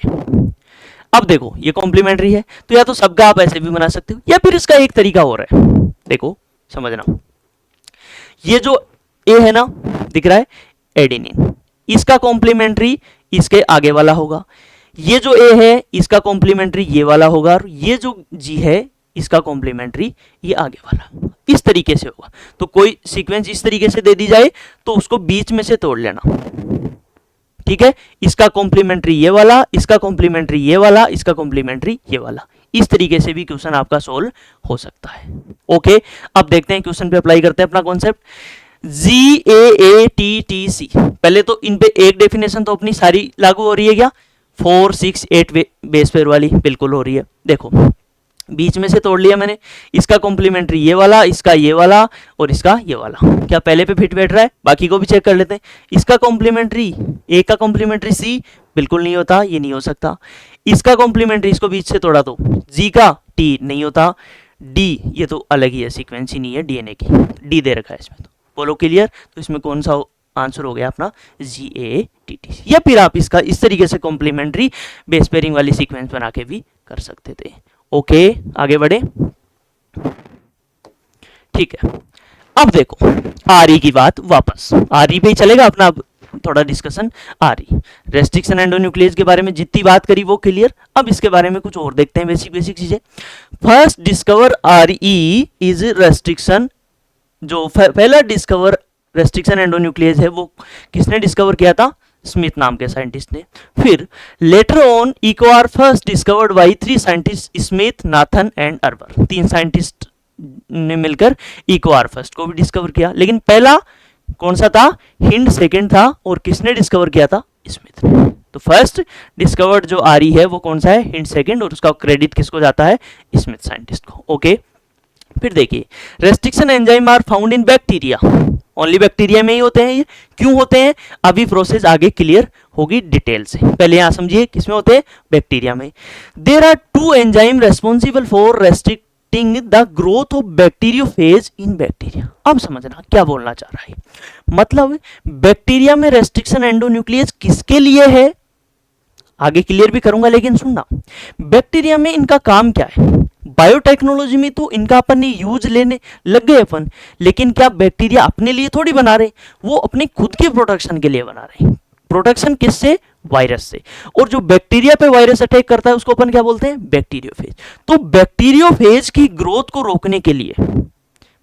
अब देखो ये कॉम्प्लीमेंट्री है, तो या तो सबका आप ऐसे भी बना सकते हो, या फिर इसका एक तरीका और है, देखो समझना। ये जो ए है ना, दिख रहा है एडेनिन, इसका कॉम्प्लीमेंट्री इसके आगे वाला होगा। ये जो ए है इसका कॉम्प्लीमेंट्री ये वाला होगा, और ये जो जी है इसका कॉम्प्लीमेंट्री ये आगे वाला, इस तरीके से होगा। तो कोई सीक्वेंस इस तरीके से दे दी जाए तो उसको बीच में से तोड़ लेना, ठीक है। इसका कॉम्प्लीमेंट्री ये वाला, इसका कॉम्प्लीमेंट्री ये वाला, इसका कॉम्प्लीमेंट्री ये वाला, इस तरीके से भी क्वेश्चन आपका सोल्व हो सकता है। ओके, अब देखते हैं क्वेश्चन पे अप्लाई करते हैं अपना कॉन्सेप्ट। GAATTC, पहले तो इन पे एक डेफिनेशन तो अपनी सारी लागू हो रही है क्या, 4 6 8 बेस पेयर वाली बिल्कुल हो रही है। देखो बीच में से तोड़ लिया मैंने, इसका कॉम्प्लीमेंट्री ये वाला, इसका ये वाला और इसका ये वाला, क्या पहले पे फिट बैठ रहा है, बाकी को भी चेक कर लेते हैं। इसका कॉम्प्लीमेंट्री ए का कॉम्प्लीमेंट्री सी बिल्कुल नहीं होता, ये नहीं हो सकता। इसका कॉम्प्लीमेंट्री इसको बीच से तोड़ा तो जी का टी नहीं होता, डी ये तो अलग ही है, सीक्वेंस ही नहीं है डीएनए की, डी दे रखा है इसमें, तो बोलो क्लियर। तो इसमें कौन सा आंसर हो गया अपना GATT, या फिर आप इसका इस तरीके से कॉम्प्लीमेंट्री बेस पेयरिंग वाली सीक्वेंस बना के भी कर सकते थे। ओके, आगे बढ़े, ठीक है। अब देखो RE की बात, वापस RE पे ही चलेगा अपना अब थोड़ा डिस्कशन। RE रेस्ट्रिक्शन एंडोन्यूक्लियस के बारे में जितनी बात करी वो क्लियर, अब इसके बारे में कुछ और देखते हैं, बेसिक चीजें। First discover RE is restriction, जो पहला डिस्कवर रेस्ट्रिक्शन एंडोन्यूक्लियस है वो किसने डिस्कवर किया था, स्मिथ नाम के साइंटिस्ट ने। फिर later on EcoR first discovered by 3 scientist, Smith, Nathan and Arber, 3 scientist ने मिलकर इक्वार फर्स्ट को भी डिस्कवर किया। लेकिन पहला कौन सा था, हिंड सेकंड था, और किसने डिस्कवर किया था, स्मिथ ने। तो फर्स्ट डिस्कवर्ड जो RE है वो कौन सा है, हिंड सेकंड, और उसका क्रेडिट किसको जाता है, स्मिथ साइंटिस्ट को। ओके, फिर देखिए restriction enzyme are found in bacteria, only bacteria में ही होते हैं ये। क्यों होते हैं, अभी प्रोसेस आगे क्लियर होगी डिटेल से, पहले यहां समझिए किसमें होते हैं, बैक्टीरिया में। There are 2 enzyme responsible for restricting the growth of bacteriophage in bacteria. अब समझना क्या बोलना चाह रहा है, मतलब बैक्टीरिया में रेस्ट्रिक्शन एंडोन्यूक्लियस किसके लिए है, आगे क्लियर भी करूंगा, लेकिन सुनना बैक्टीरिया में इनका काम क्या है। बायोटेक्नोलॉजी में तो इनका अपन ने यूज लेने लग गए अपन, लेकिन क्या बैक्टीरिया अपने लिए थोड़ी बना रहे, वो अपने खुद के प्रोटेक्शन के लिए बना रहे हैं। प्रोटेक्शन किससे, वायरस से, और जो बैक्टीरिया पे वायरस अटैक करता है उसको अपन क्या बोलते हैं, बैक्टीरियोफेज। तो बैक्टीरियोफेज की ग्रोथ को रोकने के लिए,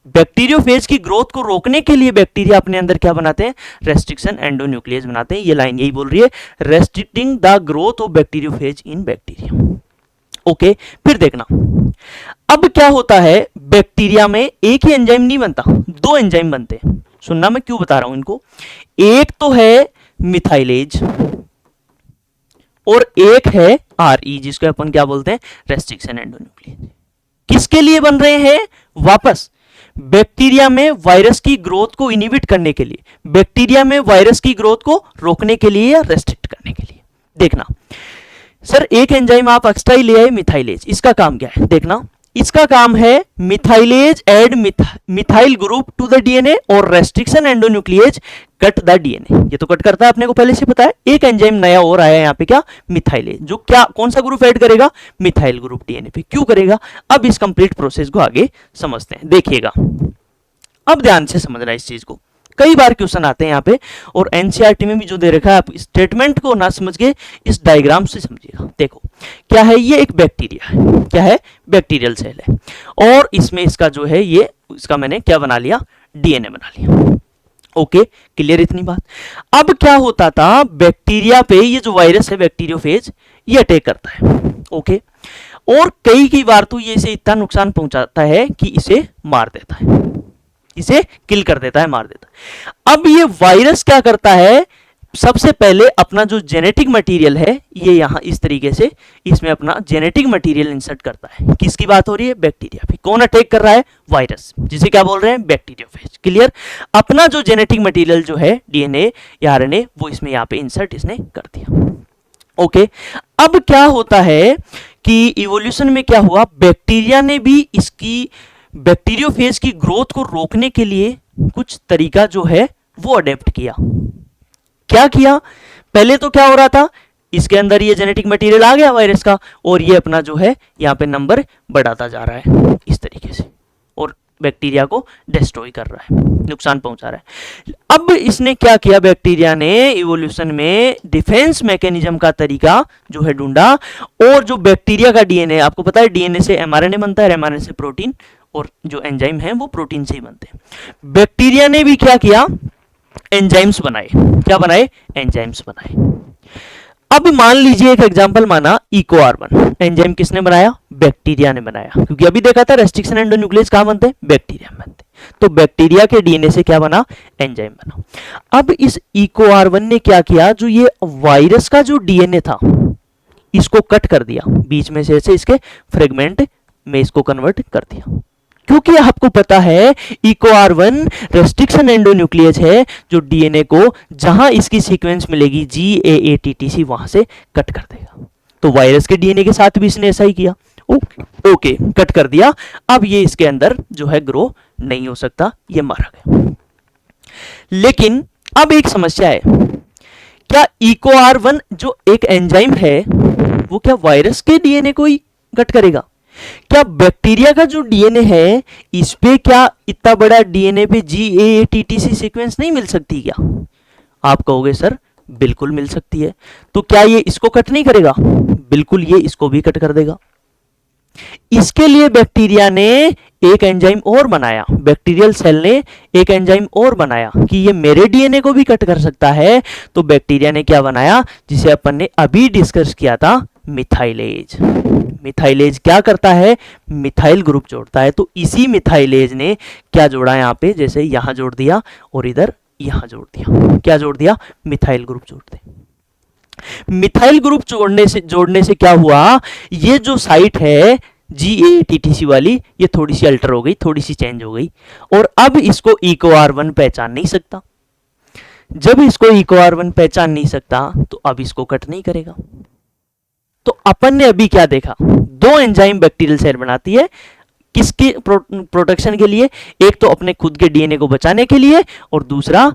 बैक्टीरियोफेज की ग्रोथ को रोकने के लिए बैक्टीरिया अपने अंदर क्या बनाते हैं, रेस्ट्रिक्शन एंडोन्यूक्लियस बनाते हैं। ये लाइन यही बोल रही है, restricting the growth of bacteriophage in bacteria. Okay, फिर देखना अब क्या होता है, बैक्टीरिया में एक ही एंजाइम नहीं बनता, 2 एंजाइम बनते हैं। सुनना मैं क्यों बता रहा हूं इनको, एक तो है मिथाइलेज और एक है RE, जिसको अपन क्या बोलते हैं, रेस्ट्रिक्शन एंडोन्यूक्लियस। किसके लिए बन रहे हैं, वापस बैक्टीरिया में वायरस की ग्रोथ को इनिबिट करने के लिए, बैक्टीरिया में वायरस की ग्रोथ को रोकने के लिए या रेस्ट्रिक्ट करने के लिए। देखना सर, एक एंजाइम आप एक्स्ट्रा ही ले आए, मिथाइलेज, इसका काम क्या है, देखना इसका काम है methylase add methyl group to the DNA और restriction endonuclease cut the DNA. ये तो कट करता है, अपने को पहले से पता है। एक एंजाइम नया और आया है यहाँ पे, क्या, मिथाइलेज, जो क्या कौन सा ग्रुप ऐड करेगा, मिथाइल ग्रुप डीएनए पे। क्यों करेगा, अब इस कंप्लीट प्रोसेस को आगे समझते हैं, देखिएगा। अब ध्यान से समझना इस चीज को, कई बार क्वेश्चन आते हैं यहाँ पे, और एनसीईआरटी में भी जो दे रखा है, आप स्टेटमेंट को ना समझ के इस डायग्राम से समझिएगा। देखो क्या है, ये एक बैक्टीरिया है, क्या है, बैक्टीरियल सेल है, और इसमें इसका जो है ये, इसका मैंने क्या बना लिया, डीएनए बना लिया। ओके, क्लियर इतनी बात। अब क्या होता था, बैक्टीरिया पे ये जो वायरस है बैक्टीरियोफेज, ये अटैक करता है। ओके, और कई बार तो ये इसे इतना नुकसान पहुंचाता है कि इसे मार देता है, इसे किल कर देता है, मार देता है। अब ये वायरस क्या करता है, सबसे पहले अपना जो जेनेटिक मटेरियल है ये यहां इस तरीके से इसमें अपना जेनेटिक मटेरियल इंसर्ट करता है। किसकी बात हो रही है, बैक्टीरिया पे। कौन अटैक कर रहा है, वायरस, जिसे क्या बोल रहे हैं, बैक्टीरियोफेज। क्लियर, अपना जो जेनेटिक मटेरियल जो है डीएनए या आरएनए, वो इसमें यहां पे इंसर्ट इसने कर दिया। ओके, अब क्या होता है कि इवोल्यूशन में क्या हुआ, बैक्टीरिया ने भी इसकी बैक्टीरियोफेज की ग्रोथ को रोकने के लिए कुछ तरीका जो है वो अडेप्ट किया। क्या किया, पहले तो क्या हो रहा था, इसके अंदर ये जेनेटिक मटेरियल आ गया वायरस का, और ये अपना जो है यहाँ पे नंबर बढ़ाता जा रहा है इस तरीके से, और बैक्टीरिया को डिस्ट्रॉय कर रहा है, नुकसान पहुंचा रहा है। अब इसने क्या किया, बैक्टीरिया ने इवोल्यूशन में डिफेंस मैकेनिज्म का तरीका जो है ढूंढा, और जो बैक्टीरिया का डीएनए, आपको पता है डीएनए से एमआरएनए बनता है, एमआरएनए से प्रोटीन, और जो एंजाइम है वो प्रोटीन से ही बनते हैं। बैक्टीरिया ने भी क्या किया, एंजाइम्स बनाए। क्या बनाए, एंजाइम्स बनाए। अब मान लीजिए एक एग्जांपल माना EcoR1, एंजाइम किसने बनाया, बैक्टीरिया ने बनाया, क्योंकि अभी देखा था रेस्ट्रिक्शन एंडोन्यूक्लियस कहां बनते हैं, बैक्टीरिया में बनते हैं। तो बैक्टीरिया के डीएनए से क्या बना, एंजाइम बना। अब इस EcoR1 ने क्या किया, जो ये वायरस का जो डीएनए था इसको कट कर दिया, बीच में से इसके फ्रेगमेंट में इसको कन्वर्ट कर दिया, क्योंकि आपको पता है EcoR1 रेस्ट्रिक्शन एंडोन्यूक्लियस है, जो डीएनए को जहां इसकी सीक्वेंस मिलेगी GAATTC वहां से कट कर देगा। तो वायरस के डीएनए के साथ भी इसने ऐसा ही किया। ओके, कट कर दिया। अब ये इसके अंदर जो है ग्रो नहीं हो सकता, ये मारा गया। लेकिन अब एक समस्या है, क्या EcoR1 जो एक एंजाइम है वो क्या वायरस के डीएनए को ही कट करेगा? क्या बैक्टीरिया का जो डीएनए है इस पे क्या इतना बड़ा डीएनए पे GAATTC सीक्वेंस नहीं मिल सकती क्या? आप कहोगे सर बिल्कुल मिल सकती है। तो क्या ये इसको कट नहीं करेगा? बिल्कुल ये इसको भी कट कर देगा। इसके लिए बैक्टीरिया ने एक एंजाइम और बनाया, बैक्टीरियल सेल ने एक एंजाइम और बनाया कि ये मेरे डीएनए को भी कट कर सकता है। तो बैक्टीरिया ने क्या बनाया, जिसे अपन ने अभी डिस्कस किया था, मिथाइलेज। मिथाइलेज क्या करता है, मिथाइल ग्रुप जोड़ता है। तो इसी मिथाइलेज ने क्या जोड़ा यहाँ पे, जैसे यहां जोड़ दिया और इधर यहां जोड़ दिया। क्या जोड़ दिया, मिथाइल ग्रुप जोड़ दिया। मिथाइल ग्रुप जोड़ने से क्या हुआ, ये जो साइट है GAATTC वाली, ये थोड़ी सी अल्टर हो गई, थोड़ी सी चेंज हो गई, और अब इसको EcoR1 पहचान नहीं सकता। जब इसको EcoR1 पहचान नहीं सकता तो अब इसको कट नहीं करेगा। तो अपन ने अभी क्या देखा, दो एंजाइम बैक्टीरियल सेल बनाती है, किसके प्रोटेक्शन के लिए, एक तो अपने खुद के डीएनए को बचाने के लिए, और दूसरा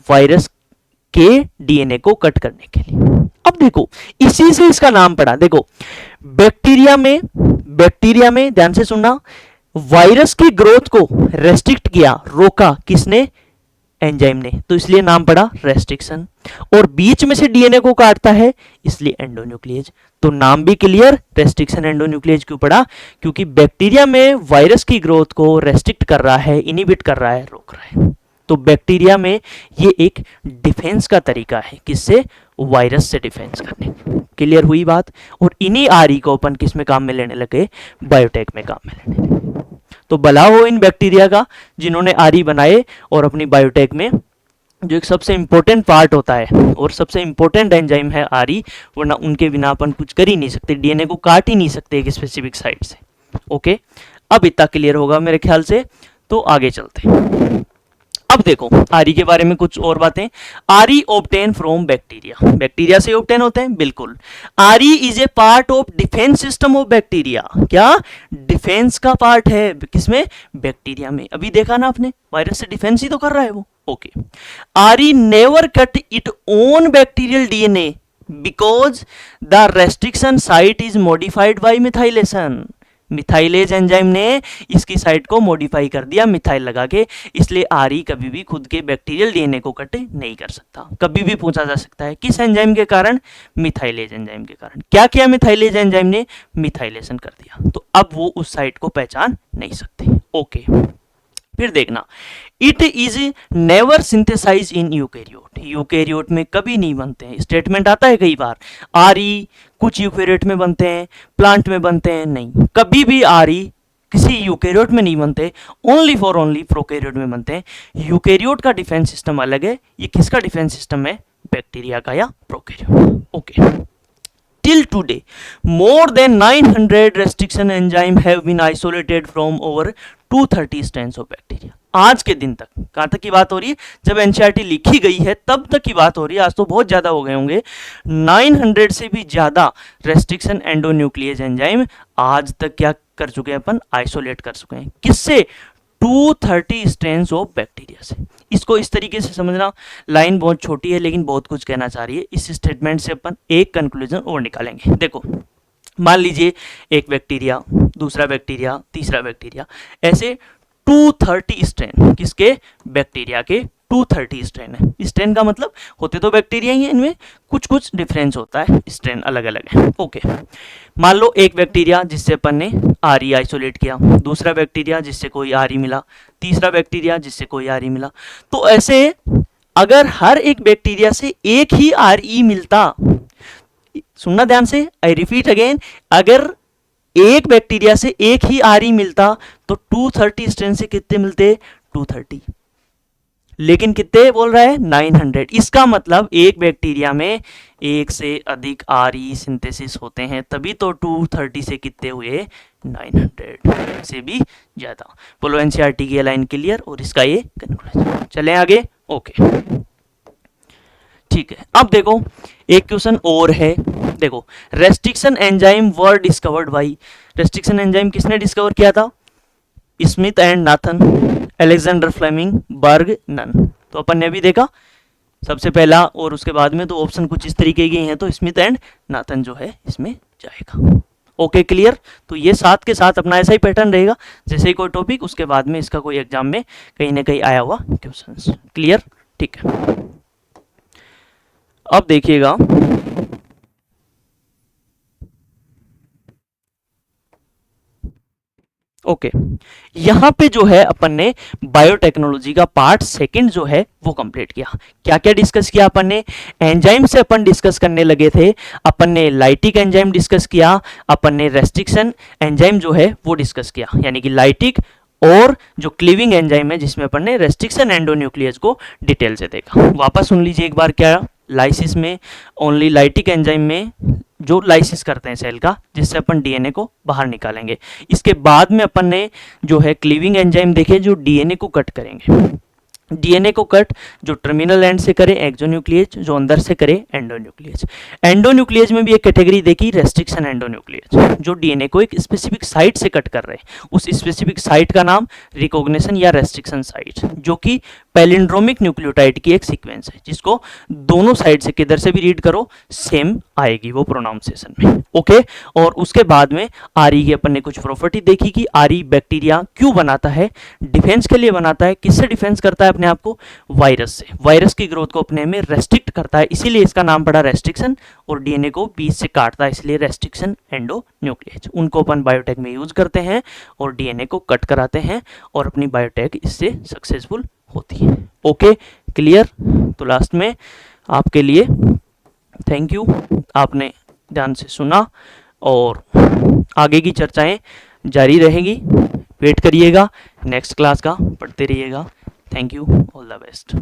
वायरस के डीएनए को कट करने के लिए। अब देखो इसी से इसका नाम पड़ा। देखो बैक्टीरिया में ध्यान से सुनना, वायरस की ग्रोथ को रेस्ट्रिक्ट किया, रोका किसने, एंजाइम ने, तो इसलिए नाम पड़ा रेस्ट्रिक्शन। और बीच में से डीएनए को काटता है, इसलिए एंडोन्यूक्लियेज। तो नाम भी क्लियर, रेस्ट्रिक्शन एंडोन्यूक्लियेज क्यों पड़ा, क्योंकि बैक्टीरिया में वायरस की ग्रोथ को रेस्ट्रिक्ट कर रहा है, इनिबिट कर रहा है, रोक रहा है। तो बैक्टीरिया में ये एक डिफेंस का तरीका है, किससे, वायरस से डिफेंस करने। क्लियर हुई बात। और इन्हीं आरई को अपन किस में काम में लेने लगे, बायोटेक में काम में लेने लगे। तो भला हो इन बैक्टीरिया का जिन्होंने आरई बनाए और अपनी बायोटेक में, जो एक सबसे इंपॉर्टेंट पार्ट होता है और सबसे इंपॉर्टेंट एंजाइम है आरई, वरना उनके बिना अपन कुछ कर ही नहीं सकते, डीएनए को काट ही नहीं सकते एक स्पेसिफिक साइट से। ओके, अब इतना क्लियर होगा मेरे ख्याल से, तो आगे चलते हैं। अब देखो आरई के बारे में कुछ और बातें। RE obtain from bacteria, bacteria से ऑब्टेन होते हैं, बिल्कुल। RE is a part of defence system of bacteria, क्या डिफेंस का पार्ट है, किसमें, बैक्टीरिया में। अभी देखा ना आपने, वायरस से डिफेंस ही तो कर रहा है वो। Okay, RE never cut it own bacterial DNA because the restriction site is modified by methylation. Methylase enzyme ने इसकी साइट को मॉडिफाई कर दिया मिथाइल लगा के, इसलिए आरई कभी भी खुद के बैक्टीरियल डीएनए को कट नहीं कर सकता। कभी भी पूछा जा सकता है किस एंजाइम के कारण, मिथाइलेज एंजाइम के कारण। क्या किया मिथाइलेज एंजाइम ने, मिथाइलेशन कर दिया, तो अब वो उस साइट को पहचान नहीं सकते। ओके, फिर देखना, it is never synthesize in eukaryote, eukaryote में कभी नहीं बनते हैं। स्टेटमेंट आता है कई बार, आरई कुछ यूकेरियोट में बनते हैं, प्लांट में बनते हैं, नहीं, कभी भी आरई किसी यूकेरियोट में नहीं बनते, ओनली फॉर ओनली प्रोकैरियोट में बनते हैं। यूकेरियोट का डिफेंस सिस्टम अलग है, ये किसका डिफेंस सिस्टम है, बैक्टीरिया का या prokaryote. Okay, till today more than 900 restriction enzyme have been isolated from over 230 strains of bacteria। आज के दिन तक, कहां तक की बात हो रही है, जब एनसीईआरटी लिखी गई है तब तक की बात हो रही है, आज तो बहुत ज्यादा हो गए होंगे। 900 से भी ज्यादा रेस्ट्रिक्शन एंडोन्यूक्लियेज एंजाइम आज तक क्या कर चुके हैं अपन, आइसोलेट कर चुके हैं। किससे, 230 स्ट्रेन्स ऑफ बैक्टीरिया से। इसको इस तरीके से समझना, लाइन बहुत छोटी है लेकिन बहुत कुछ कहना चाह रही है। इस स्टेटमेंट से अपन एक कंक्लूजन और निकालेंगे। देखो, मान लीजिए एक बैक्टीरिया, दूसरा बैक्टीरिया, तीसरा बैक्टीरिया, ऐसे 230 स्ट्रेन, किसके? बैक्टीरिया के 230 स्ट्रेन है। स्ट्रेन का मतलब होते तो बैक्टीरिया ही है, इनमें कुछ कुछ डिफरेंस होता है, स्ट्रेन अलग अलग है। ओके, मान लो एक बैक्टीरिया जिससे अपन ने आरई आइसोलेट किया, दूसरा बैक्टीरिया जिससे कोई आरई मिला, तीसरा बैक्टीरिया जिससे कोई आरई मिला। तो ऐसे अगर हर एक बैक्टीरिया से एक ही आरई मिलता, सुनना ध्यान से, आई रिपीट अगेन, अगर एक बैक्टीरिया से एक ही आरई मिलता तो 230 स्ट्रेन से कितने मिलते? 230। लेकिन कितने बोल रहा है? 900। इसका मतलब एक बैक्टीरिया में एक से अधिक आरई सिंथेसिस होते हैं, तभी तो 230 से कितने हुए? 900 से भी ज्यादा। बोलो एनसीईआरटी की लाइन क्लियर और इसका ये कंक्लूजन। चलें आगे। ओके, ठीक है। अब देखो एक क्वेश्चन और है। देखो, restriction enzyme were discovered by, restriction enzyme किसने डिस्कवर किया था? Smith and Nathan, Alexander Fleming, Berg, none. तो अपन ने भी देखा सबसे पहला और उसके बाद में तो ऑप्शन कुछ इस तरीके के हैं, तो स्मिथ एंड नाथन जो है इसमें जाएगा। Okay, clear. तो ये साथ के साथ अपना ऐसा ही पैटर्न रहेगा, जैसे ही कोई टॉपिक उसके बाद में इसका कोई एग्जाम में कहीं ना कहीं आया हुआ क्वेश्चन। क्लियर, ठीक है। अब देखिएगा, ओके, यहां पे जो है अपन ने बायोटेक्नोलॉजी का पार्ट सेकंड जो है वो कंप्लीट किया। क्या क्या डिस्कस किया अपन ने? एंजाइम से अपन डिस्कस करने लगे थे, अपन ने लाइटिक एंजाइम डिस्कस किया, अपन ने रेस्ट्रिक्शन एंजाइम जो है वो डिस्कस किया, यानी कि लाइटिक और जो क्लीविंग एंजाइम है जिसमें अपन ने रेस्ट्रिक्शन एंडोन्यूक्लियस को डिटेल से देखा। वापस सुन लीजिए एक बार, क्या लाइसिस में ओनली लाइटिक एंजाइम में जो लाइसिस करते हैं सेल का, जिससे अपन डीएनए को बाहर निकालेंगे। इसके बाद में अपन ने जो है क्लीविंग एंजाइम देखे, जो डीएनए को कट करेंगे। डीएनए को कट जो टर्मिनल एंड से करे एक्सोन्यूक्लियस, जो अंदर से करे एंडोन्यूक्लियस। एंडोन्यूक्लियस में भी एक कैटेगरी देखी, रेस्ट्रिक्शन एंडोन्यूक्लियस, जो डीएनए को एक स्पेसिफिक साइट से कट कर रहे हैं। उस स्पेसिफिक साइट का नाम रिकॉग्निशन या रेस्ट्रिक्शन साइट, जो कि पैलिंड्रोमिक न्यूक्लियोटाइड की एक सीक्वेंस है, जिसको दोनों साइड से किधर से भी रीड करो सेम आएगी वो प्रोनाउंसिएशन में। ओके, और उसके बाद में आरई की अपन ने कुछ प्रॉपर्टी देखी कि आरई बैक्टीरिया क्यों बनाता है? डिफेंस के लिए बनाता है। किससे डिफेंस करता है अपने आप को? वायरस से। वायरस की ग्रोथ को अपने में रेस्ट्रिक्ट करता है, इसीलिए इसका नाम पड़ा रेस्ट्रिक्शन। और डीएनए को बीच से काटता है, इसलिए रेस्ट्रिक्शन एंडोन्यूक्लियस। उनको अपन बायोटेक में यूज करते हैं और डीएनए को कट कराते हैं और अपनी बायोटेक इससे सक्सेसफुल होती है। Okay, clear. तो लास्ट में आपके लिए थैंक यू, आपने ध्यान से सुना और आगे की चर्चाएं जारी रहेगी। वेट करिएगा नेक्स्ट क्लास का, पढ़ते रहिएगा। Thank you, all the best.